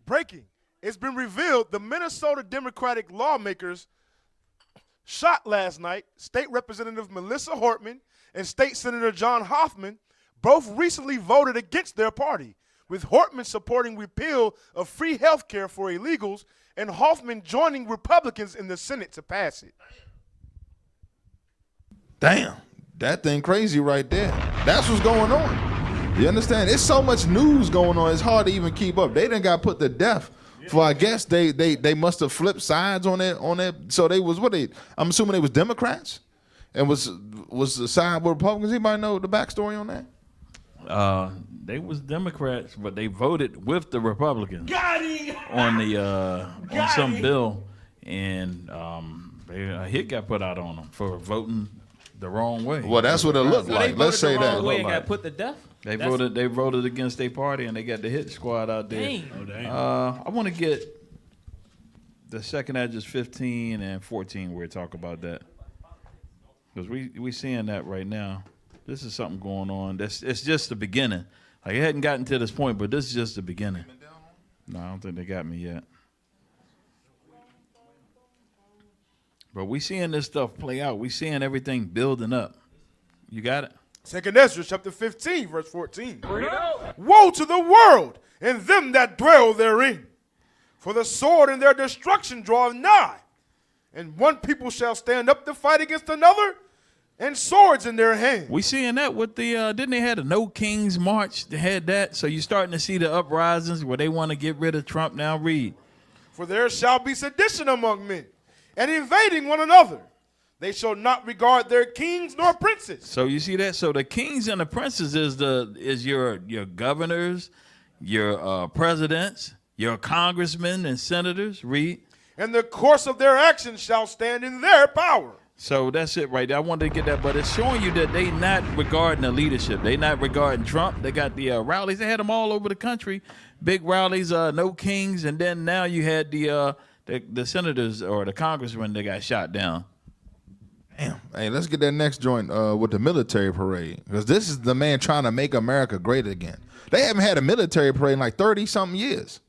Breaking. It's been revealed the Minnesota Democratic lawmakers shot last night State Representative Melissa Hortman and State Senator John Hoffman both recently voted against their party, with Hortman supporting repeal of free health care for illegals and Hoffman joining Republicans in the Senate to pass it. Damn, that thing crazy right there. That's what's going on. You understand? It's so much news going on, it's hard to even keep up. They done got put to death. For I guess they must have flipped sides on that. So they was I'm assuming they was Democrats and was the side with Republicans. Anybody know the backstory on that? They was Democrats, but they voted with the Republicans on some bill, and a hit got put out on them for voting the wrong way. Well, that's what it looked like. Let's say that. Way and got put to death. They voted against their party, and they got the hit squad out there. Dang. I want to get the second address 15 and 14 where we talk about that, because we seeing that right now. This is something going on. It's just the beginning. Like, it hadn't gotten to this point, but this is just the beginning. No, I don't think they got me yet. But we seeing this stuff play out. We seeing everything building up. You got it? Second Ezra chapter 15, verse 14. Woe to the world and them that dwell therein, for the sword and their destruction draweth nigh. And one people shall stand up to fight against another, and swords in their hand. We seeing that with the didn't they had a No Kings March? They had that. So you're starting to see the uprisings where they want to get rid of Trump now. Read. For there shall be sedition among men, and invading one another. They shall not regard their kings nor princes. So you see that? So the kings and the princes is your governors, your presidents, your congressmen and senators. Read. And the course of their actions shall stand in their power. So that's it right there. I wanted to get that, but it's showing you that they not regarding the leadership. They not regarding Trump. They got the rallies. They had them all over the country, big rallies, no kings, and then now you had the senators or the congressmen that got shot down. Damn. Hey, let's get that next joint with the military parade, because this is the man trying to make America great again. They haven't had a military parade in like 30-something years.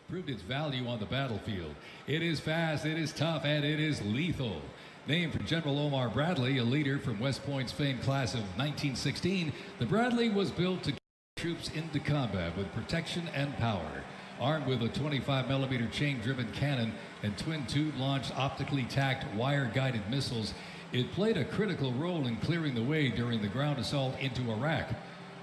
Proved its value on the battlefield. It is fast, it is tough, and it is lethal. Named for General Omar Bradley, a leader from West Point's famed class of 1916, the Bradley was built to carry troops into combat with protection and power. Armed with a 25mm chain-driven cannon and twin tube-launched, optically tacked, wire-guided missiles, it played a critical role in clearing the way during the ground assault into Iraq.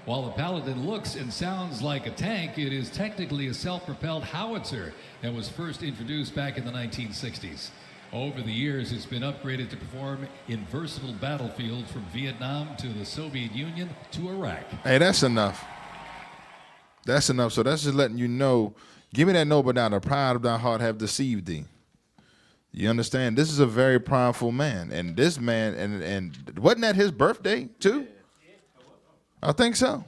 While the Paladin looks and sounds like a tank, it is technically a self-propelled howitzer that was first introduced back in the 1960s. Over the years, it's been upgraded to perform in versatile battlefields from Vietnam to the Soviet Union to Iraq. Hey, that's enough. That's enough. So that's just letting you know, give me that note, but now the pride of thy heart have deceived thee. You understand? This is a very prideful man. And this man, and wasn't that his birthday too? I think so.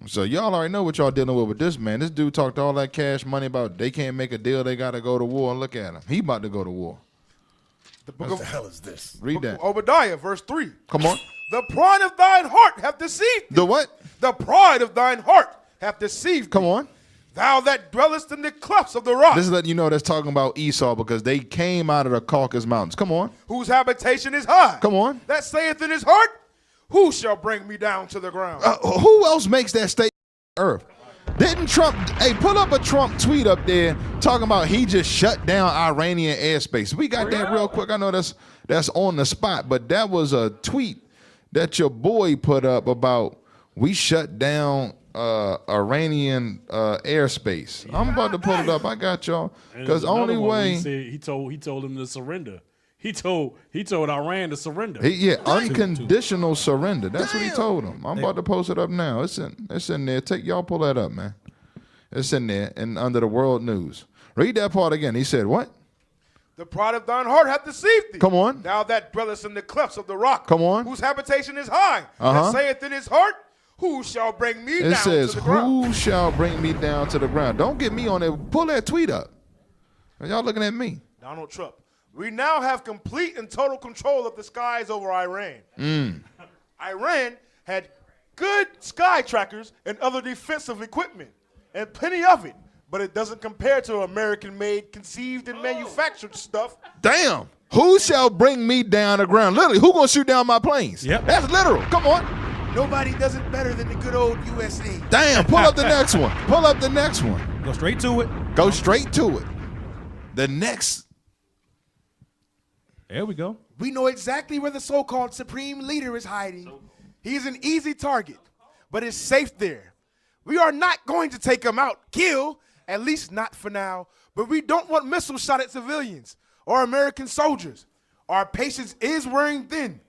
So y'all already know what y'all dealing with this man. This dude talked all that cash money about they can't make a deal, they got to go to war. Look at him. He about to go to war. The book What the hell is this? Read that. Obadiah, verse 3. Come on. The pride of thine heart hath deceived thee. The what? The pride of thine heart hath deceived thee. Come on. Thou that dwellest in the clefts of the rock. This is letting you know that's talking about Esau, because they came out of the Caucasus Mountains. Come on. Whose habitation is high. Come on. That saith in his heart, who shall bring me down to the ground? Who else makes that statement on earth? Didn't Trump, hey, pull up a Trump tweet up there talking about he just shut down Iranian airspace. We got that real quick. I know that's on the spot, but that was a tweet that your boy put up about we shut down Iranian airspace. I'm about to pull it up. I got y'all. Because only way he told him to surrender. He told Iran to surrender. Unconditional surrender. That's what he told him. I'm about to post it up now. It's in there. Y'all pull that up, man. It's in there and under the world news. Read that part again. He said what? The pride of thine heart hath deceived thee. Come on. Thou that dwellest in the clefts of the rock. Come on. Whose habitation is high. That saith in his heart, who shall bring me down to the ground? Who shall bring me down to the ground? Don't get me on there. Pull that tweet up. Y'all looking at me. Donald Trump. We now have complete and total control of the skies over Iran. Iran had good sky trackers and other defensive equipment. and plenty of it. But it doesn't compare to American-made, conceived, and manufactured stuff. Damn. Who shall bring me down the ground? Literally, who gonna shoot down my planes? Yep. That's literal. Come on. Nobody does it better than the good old USA. Damn. Pull up the next one. Pull up the next one. Go straight to it. Go straight to it. The next. There we go. We know exactly where the so-called supreme leader is hiding. He is an easy target, but is safe there. We are not going to take him out, kill, at least not for now, but we don't want missiles shot at civilians or American soldiers. Our patience is wearing thin.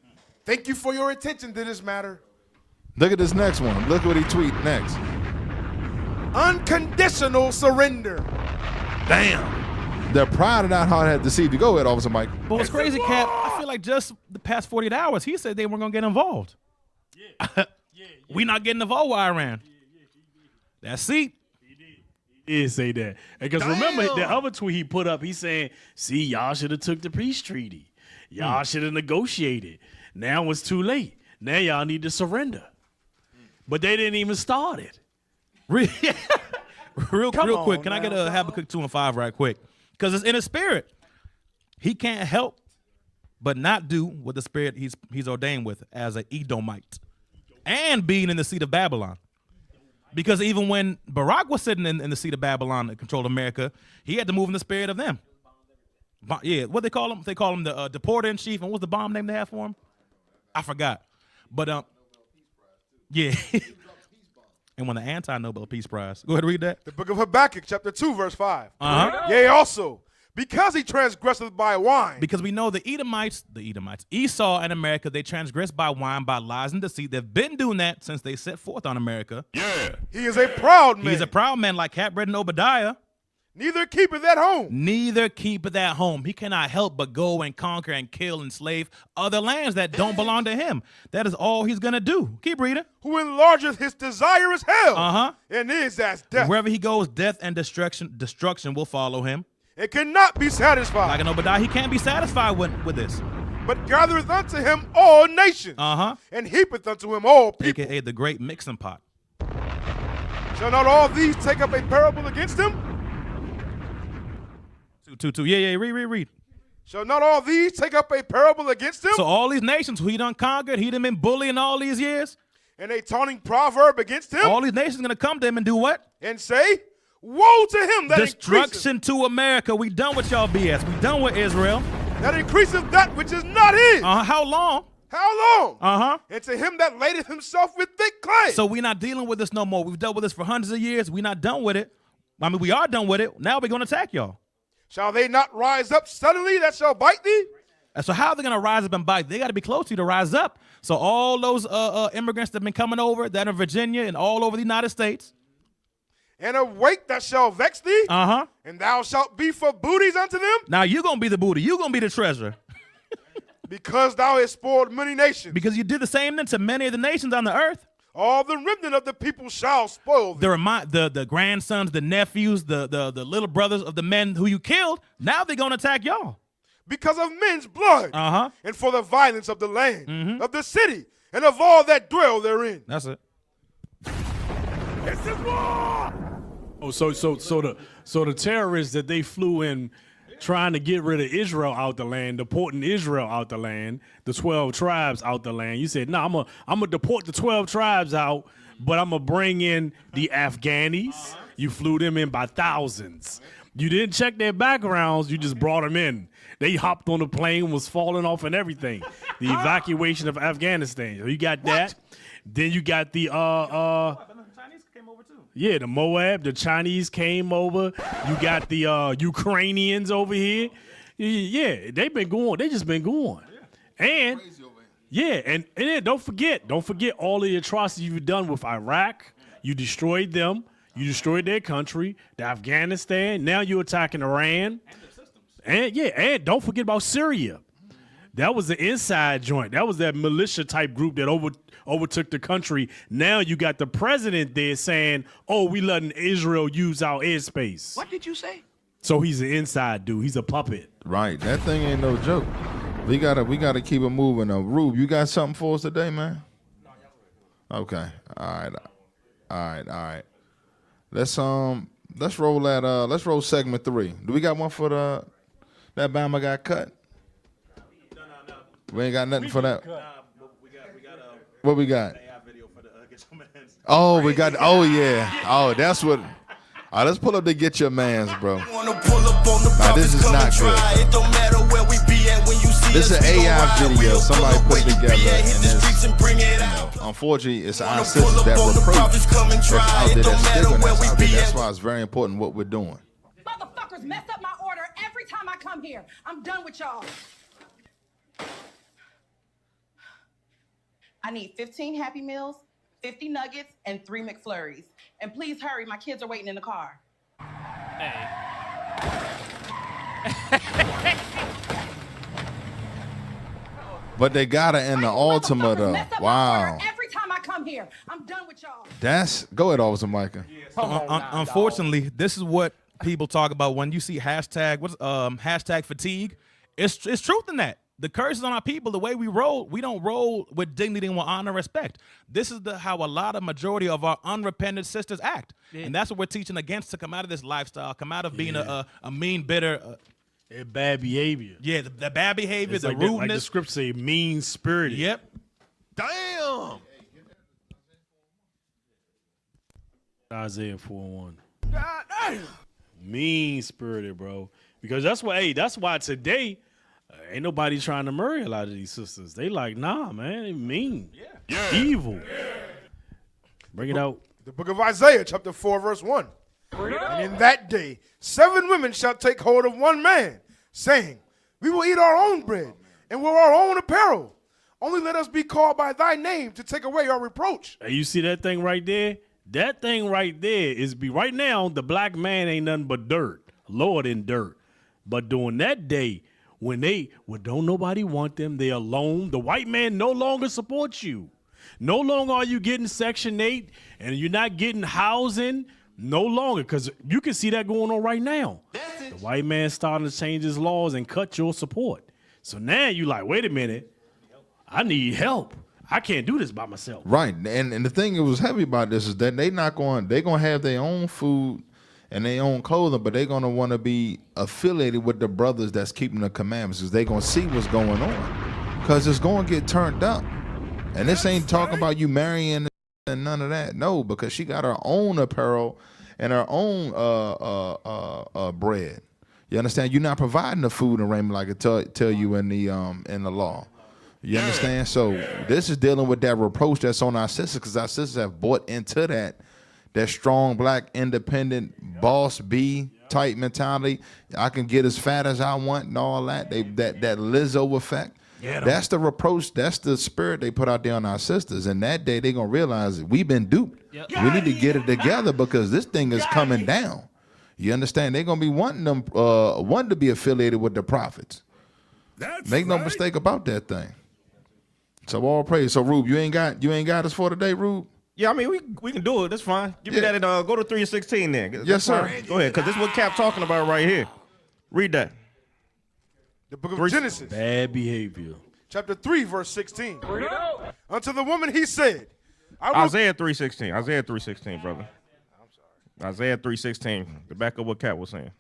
Thank you for your attention to this matter. Look at this next one. Look what he tweeted next. Unconditional surrender. Damn. The pride of that heart had deceived you. Go ahead, Officer Mike. But what's crazy, Cap, I feel like just the past 48 hours, he said they weren't going to get involved. Yeah. We not getting involved with Iran. That's it. He did say that. Because remember, the other tweet he put up, he's saying, see, y'all should have took the peace treaty. Y'all should have negotiated. Now it's too late. Now y'all need to surrender. But they didn't even start it. Real quick, can I get a Habakkuk 2 and 5 right quick? Because it's in his spirit. He can't help but not do what the spirit he's ordained with as an Edomite and being in the seat of Babylon. Because even when Barack was sitting in the seat of Babylon that controlled America, he had to move in the spirit of them. Yeah, what they call him? They call him the deporter in chief. And what's the bomb name they have for him? I forgot. But yeah. And won the anti-Nobel Peace Prize. Go ahead and read that. The book of Habakkuk, chapter 2, verse 5. Uh-huh. Yea, also, because he transgresseth by wine. Because we know the Edomites, Esau and America, they transgress by wine, by lies and deceit. They've been doing that since they set forth on America. Yeah. He is a proud man. He's a proud man like Cap, Red, and Obadiah. Neither keepeth at home. Neither keepeth at home. He cannot help but go and conquer and kill and slave other lands that don't belong to him. That is all he's going to do. Keep reading. Who enlargeth his desire as hell. Uh-huh. And is as death. Wherever he goes, death and destruction will follow him. It cannot be satisfied. Like an Obadiah, he can't be satisfied with this. But gathereth unto him all nations. Uh-huh. And heapeth unto him all people. AKA the great mixing pot. Shall not all these take up a parable against him? 2. Yeah, read. Shall not all these take up a parable against him? So all these nations who he done conquered, he done been bullying all these years. And a taunting proverb against him? All these nations going to come to him and do what? And say, woe to him that Destruction increaseth. to America. We done with y'all BS. We done with Israel. That increaseth that which is not his. How long? How long? Uh-huh. And to him that ladeth himself with thick clay. So we're not dealing with this no more. We've dealt with this for hundreds of years. We're not done with it. I mean, we are done with it. Now we're going to attack y'all. Shall they not rise up suddenly that shall bite thee? And so how are they going to rise up and bite? They got to be close to you to rise up. So all those immigrants that have been coming over, that in Virginia and all over the United States. And a weight that shall vex thee. Uh-huh. And thou shalt be for booties unto them. Now you're going to be the booty. You're going to be the treasure. Because thou hast spoiled many nations. Because you did the same thing to many of the nations on the earth. All the remnant of the people shall spoil thee. The grandsons, the nephews, the little brothers of the men who you killed, now they're going to attack y'all. Because of men's blood. Uh-huh. And for the violence of the land, of the city, and of all that dwell therein. That's it. This is war! Oh, so the terrorists that they flew in trying to get rid of Israel out the land, deporting Israel out the land, the 12 tribes out the land. You said, no, I'm gonna deport the 12 tribes out, but I'm gonna bring in the Afghanis. You flew them in by thousands. You didn't check their backgrounds. You just brought them in. They hopped on the plane, was falling off and everything. The evacuation of Afghanistan. So you got that. Then you got the yeah, the Moab, the Chinese came over. You got the Ukrainians over here. Yeah, they've been going. They just been going. And yeah, and then don't forget all the atrocities you've done with Iraq. You destroyed them. You destroyed their country. The Afghanistan. Now you're attacking Iran. And don't forget about Syria. That was the inside joint. That was that militia type group that overtook the country. Now you got the president there saying, "Oh, we letting Israel use our airspace." What did you say? So he's an inside dude. He's a puppet. Right. That thing ain't no joke. We gotta keep it moving. Rube, you got something for us today, man? Okay. All right. Let's roll that. Let's roll segment 3. Do we got one for that Bama got cut? No. We ain't got nothing for that. What we got? Oh, we got. Oh yeah. Oh, that's what. All right, let's pull up to Get Your Mans, bro. Nah, this is not good. This is an AI video. Somebody put it together, and unfortunately, it's our sisters that reproach that's out there, that's stigma that's out there. That's why it's very important what we're doing. Motherfuckers mess up my order every time I come here. I'm done with y'all. I need 15 Happy Meals, 50 nuggets, and 3 McFlurries. And please hurry, my kids are waiting in the car. But they got it in the Ultima though. Wow. Every time I come here, I'm done with y'all. Go ahead, Officer Micah. Unfortunately, this is what people talk about when you see hashtag fatigue. It's truth in that. The curse is on our people. The way we roll, we don't roll with dignity and with honor and respect. This is how a lot of majority of our unrepentant sisters act. Yeah. And that's what we're teaching against, to come out of this lifestyle, come out of being a mean, bitter. Bad behavior. Yeah, the bad behavior, it's the like rudeness. Like the script say, mean-spirited. Yep. Damn. Isaiah 4:1. God damn. Mean-spirited, bro. Because that's why today ain't nobody trying to marry a lot of these sisters. They like, nah, man, they mean. Yeah. Evil. Bring it out. The book of Isaiah, chapter 4, verse 1. And in that day, 7 women shall take hold of one man, saying, we will eat our own bread and wear our own apparel. Only let us be called by thy name to take away our reproach. Hey, you see that thing right there? That thing right there is right now, the black man ain't nothing but dirt, lower than dirt. But during that day, when don't nobody want them, they alone, the white man no longer supports you. No longer are you getting Section 8 and you're not getting housing. No longer, because you can see that going on right now. The white man starting to change his laws and cut your support. So now you like, wait a minute, I need help. I can't do this by myself. Right, and the thing that was heavy about this is that they're going to have their own food and their own clothing, but they're going to want to be affiliated with the brothers that's keeping the commandments, because they're going to see what's going on, because it's going to get turned up. And this ain't talking about you marrying and none of that. No, because she got her own apparel and her own bread. You understand? You're not providing the food and raiment like it tell you in the law. You understand? So this is dealing with that reproach that's on our sisters, because our sisters have bought into that strong black independent boss B type mentality. I can get as fat as I want and all that. That Lizzo effect. Yeah, that's the reproach. That's the spirit they put out there on our sisters. And that day they're gonna realize we've been duped. Yep. We need to get it together, because this thing is coming down. You understand? They're gonna be wanting to be affiliated with the prophets. Make no mistake about that thing. So all praise. So Rube, you ain't got us for today, Rube? Yeah, I mean we can do it. That's fine. Give me that and go to 3:16 then. That's yes, sir. Fine. Go ahead, because this is what Cap talking about right here. Read that. The book of Genesis. Bad behavior. Chapter 3, verse 16. Unto the woman he said, Isaiah 3:16. Isaiah 3:16, brother. I'm sorry. Isaiah 3:16. The back of what Cap was saying.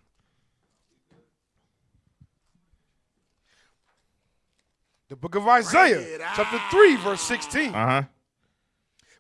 The book of Isaiah, chapter 3, verse 16. Uh-huh.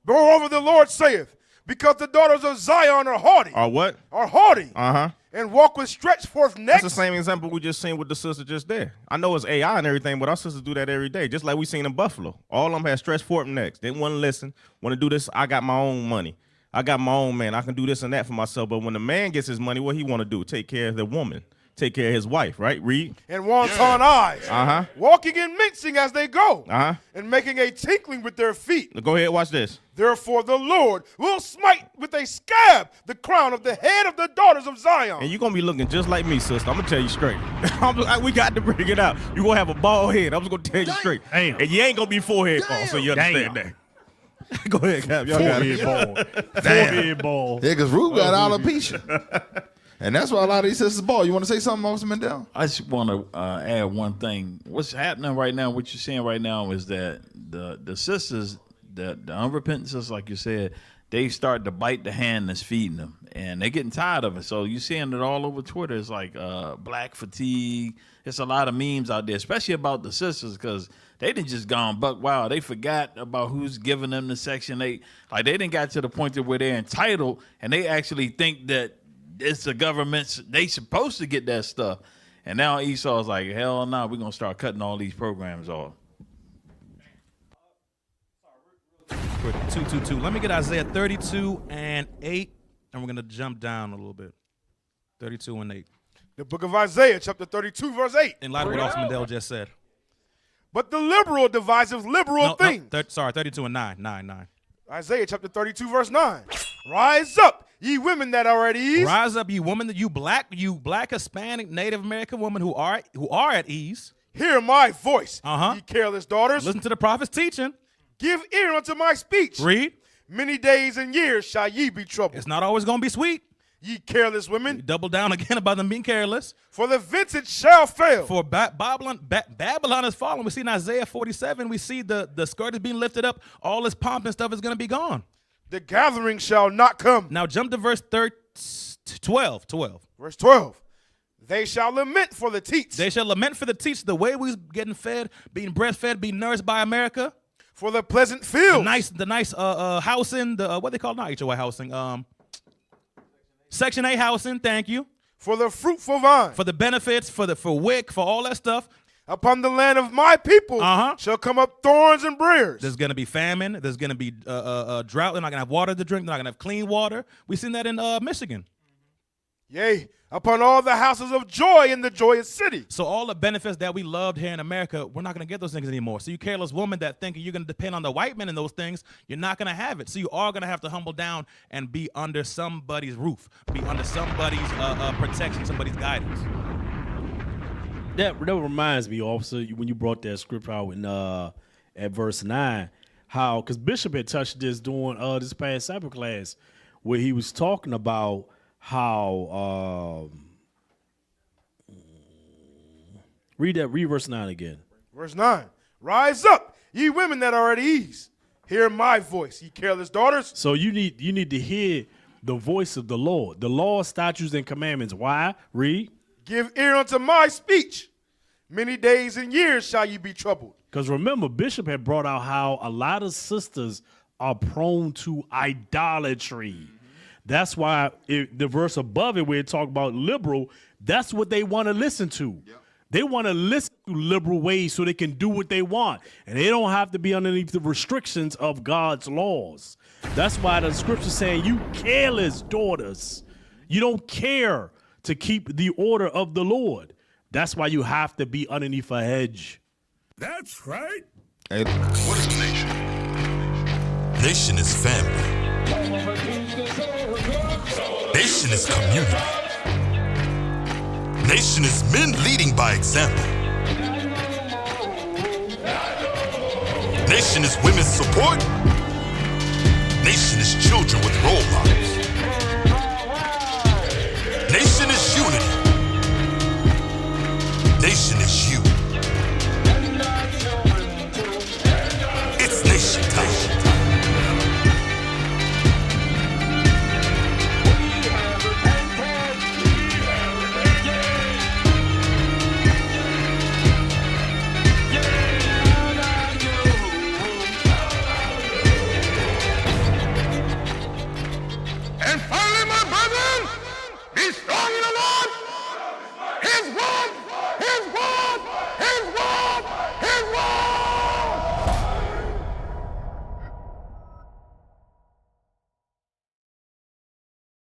Moreover, the Lord saith, because the daughters of Zion are haughty. Are what? Are haughty. Uh-huh. And walk with stretched forth necks. That's the same example we just seen with the sister just there. I know it's AI and everything, but our sisters do that every day, just like we seen in Buffalo. All of them had stretched forth necks. Didn't want to listen. Want to do this. I got my own money. I got my own man. I can do this and that for myself. But when the man gets his money, what he want to do? Take care of the woman. Take care of his wife, right? Read. And wanton eyes. Uh-huh. Walking and mincing as they go. Uh-huh. And making a tinkling with their feet. Go ahead, watch this. Therefore the Lord will smite with a scab the crown of the head of the daughters of Zion. And you're going to be looking just like me, sister. I'm going to tell you straight. We got to bring it out. You're going to have a bald head. I'm just going to tell you straight. Damn. And you ain't going to be forehead bald, so you understand that. Go ahead, Cap. Y'all got it. Forehead bald. Yeah, because Rube got alopecia. And that's why a lot of these sisters ball. You want to say something, Officer Mendel? I just want to add one thing. What's happening right now, what you're seeing right now is that the sisters the unrepentant sisters, like you said, they start to bite the hand that's feeding them, and they're getting tired of it. So you're seeing it all over Twitter. It's like black fatigue. It's a lot of memes out there, especially about the sisters, because they didn't just gone buck wild. They forgot about who's giving them the Section 8. Like, they didn't got to the point to where they're entitled, and they actually think that it's the government's, they supposed to get that stuff. And now Esau's like, hell no, we're going to start cutting all these programs off. 222. Let me get Isaiah 32 and 8, and we're going to jump down a little bit. 32 and 8. The book of Isaiah, chapter 32, verse 8. In light of what Austin Mandel just said. But the liberal deviseth liberal things. 32 and 9. 9. Isaiah chapter 32, verse 9. Rise up, ye women that are at ease. Rise up, you women, you black, Hispanic, Native American women who are at ease. Hear my voice, Uh-huh. ye careless daughters. Listen to the prophet's teaching. Give ear unto my speech. Read. Many days and years shall ye be troubled. It's not always going to be sweet. Ye careless women. You double down again about them being careless. For the vintage shall fail. For Babylon is falling. We see in Isaiah 47, we see the skirt is being lifted up. All this pomp and stuff is going to be gone. The gathering shall not come. Now jump to verse 12. Verse 12. They shall lament for the teats. They shall lament for the teats, the way we was getting fed, being breastfed, being nourished by America. For the pleasant fields. The nice housing, what they call not HOA housing, Section 8 housing, thank you. For the fruitful vine. For the benefits, for WIC, for all that stuff. Upon the land of my people shall come up thorns and briars. There's going to be famine. There's going to be drought. They're not going to have water to drink. They're not going to have clean water. We've seen that in Michigan. Yea, upon all the houses of joy in the joyous city. So all the benefits that we loved here in America, we're not going to get those things anymore. So you careless woman that thinking you're going to depend on the white men and those things, you're not going to have it. So you are going to have to humble down and be under somebody's roof, be under somebody's protection, somebody's guidance. That reminds me, officer, when you brought that scripture out in, at verse 9, how, because Bishop had touched this during this past Sabbath class, where he was talking about how read verse 9 again. Verse 9. Rise up, ye women that are at ease. Hear my voice, ye careless daughters. So you need to hear the voice of the Lord. The law, statutes, and commandments. Why? Read. Give ear unto my speech. Many days and years shall ye be troubled. Because remember, Bishop had brought out how a lot of sisters are prone to idolatry. That's why the verse above it, where it talk about liberal, that's what they want to listen to. Yep. They want to listen to liberal ways so they can do what they want. And they don't have to be underneath the restrictions of God's laws. That's why the scripture saying, you careless daughters, you don't care to keep the order of the Lord. That's why you have to be underneath a hedge. That's right. Hey. What is a nation? Nation is family. Nation is community. Nation is men leading by example. Nation is women's support. Nation is children with role models. Nation is unity. Nation is you. It's nation time. And finally, my brethren, be strong.